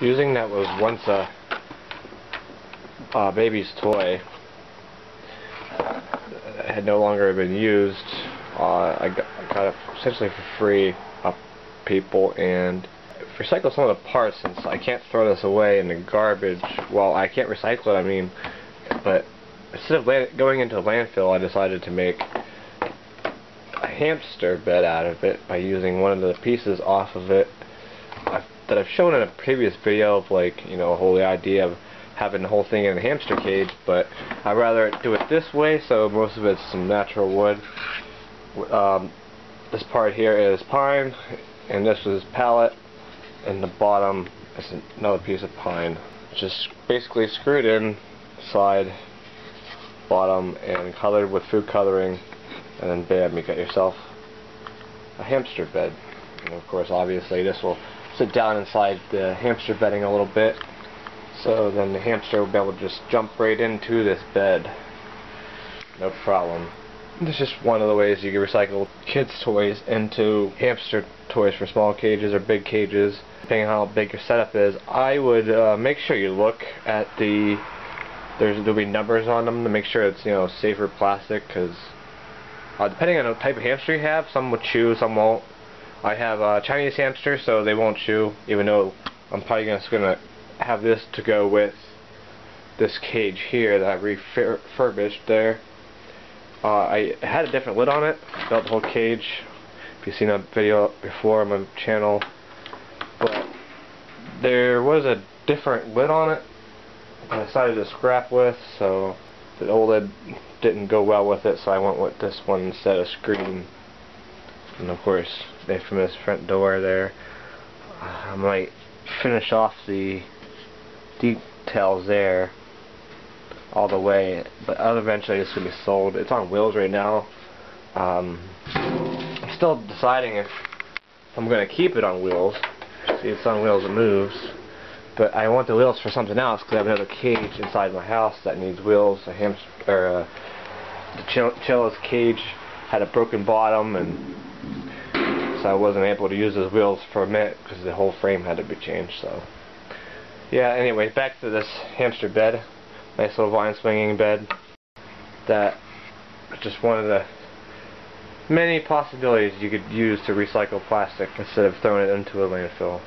Using that was once a baby's toy. It had no longer been used. I got it essentially for free off people and recycle some of the parts since I can't throw this away in the garbage. Well, I can't recycle it, I mean, but instead of going into the landfill, I decided to make a hamster bed out of it by using one of the pieces off of it that I've shown in a previous video of, like, you know, the whole idea of having the whole thing in a hamster cage, but I'd rather do it this way, so most of it's some natural wood. This part here is pine, and this is pallet, and the bottom is another piece of pine. Just basically screwed in, side, bottom, and colored with food coloring, and then bam, you got yourself a hamster bed. And of course, obviously, this will sit down inside the hamster bedding a little bit, so then the hamster will be able to just jump right into this bed. No problem. This is just one of the ways you can recycle kids' toys into hamster toys for small cages or big cages, depending on how big your setup is. I would make sure you look at there'll be numbers on them to make sure it's, you know, safer plastic, because depending on the type of hamster you have, some will chew, some won't. I have a Chinese hamster, so they won't chew, even though I'm probably just gonna have this to go with this cage here that I refurbished there. I had a different lid on it, built the whole cage, if you've seen a video before on my channel, but there was a different lid on it I decided to scrap with, so the old lid didn't go well with it, so I went with this one instead of screen. And of course, the infamous front door there. I might finish off the details there all the way, but eventually it's going to be sold. It's on wheels right now. I'm still deciding if I'm going to keep it on wheels. See, it's on wheels, it moves. But I want the wheels for something else, because I have another cage inside my house that needs wheels. The Chilla's cage had a broken bottom, and so I wasn't able to use those wheels for a minute because the whole frame had to be changed. So yeah, anyway, back to this hamster bed. Nice little vine swinging bed. That is just one of the many possibilities you could use to recycle plastic instead of throwing it into a landfill.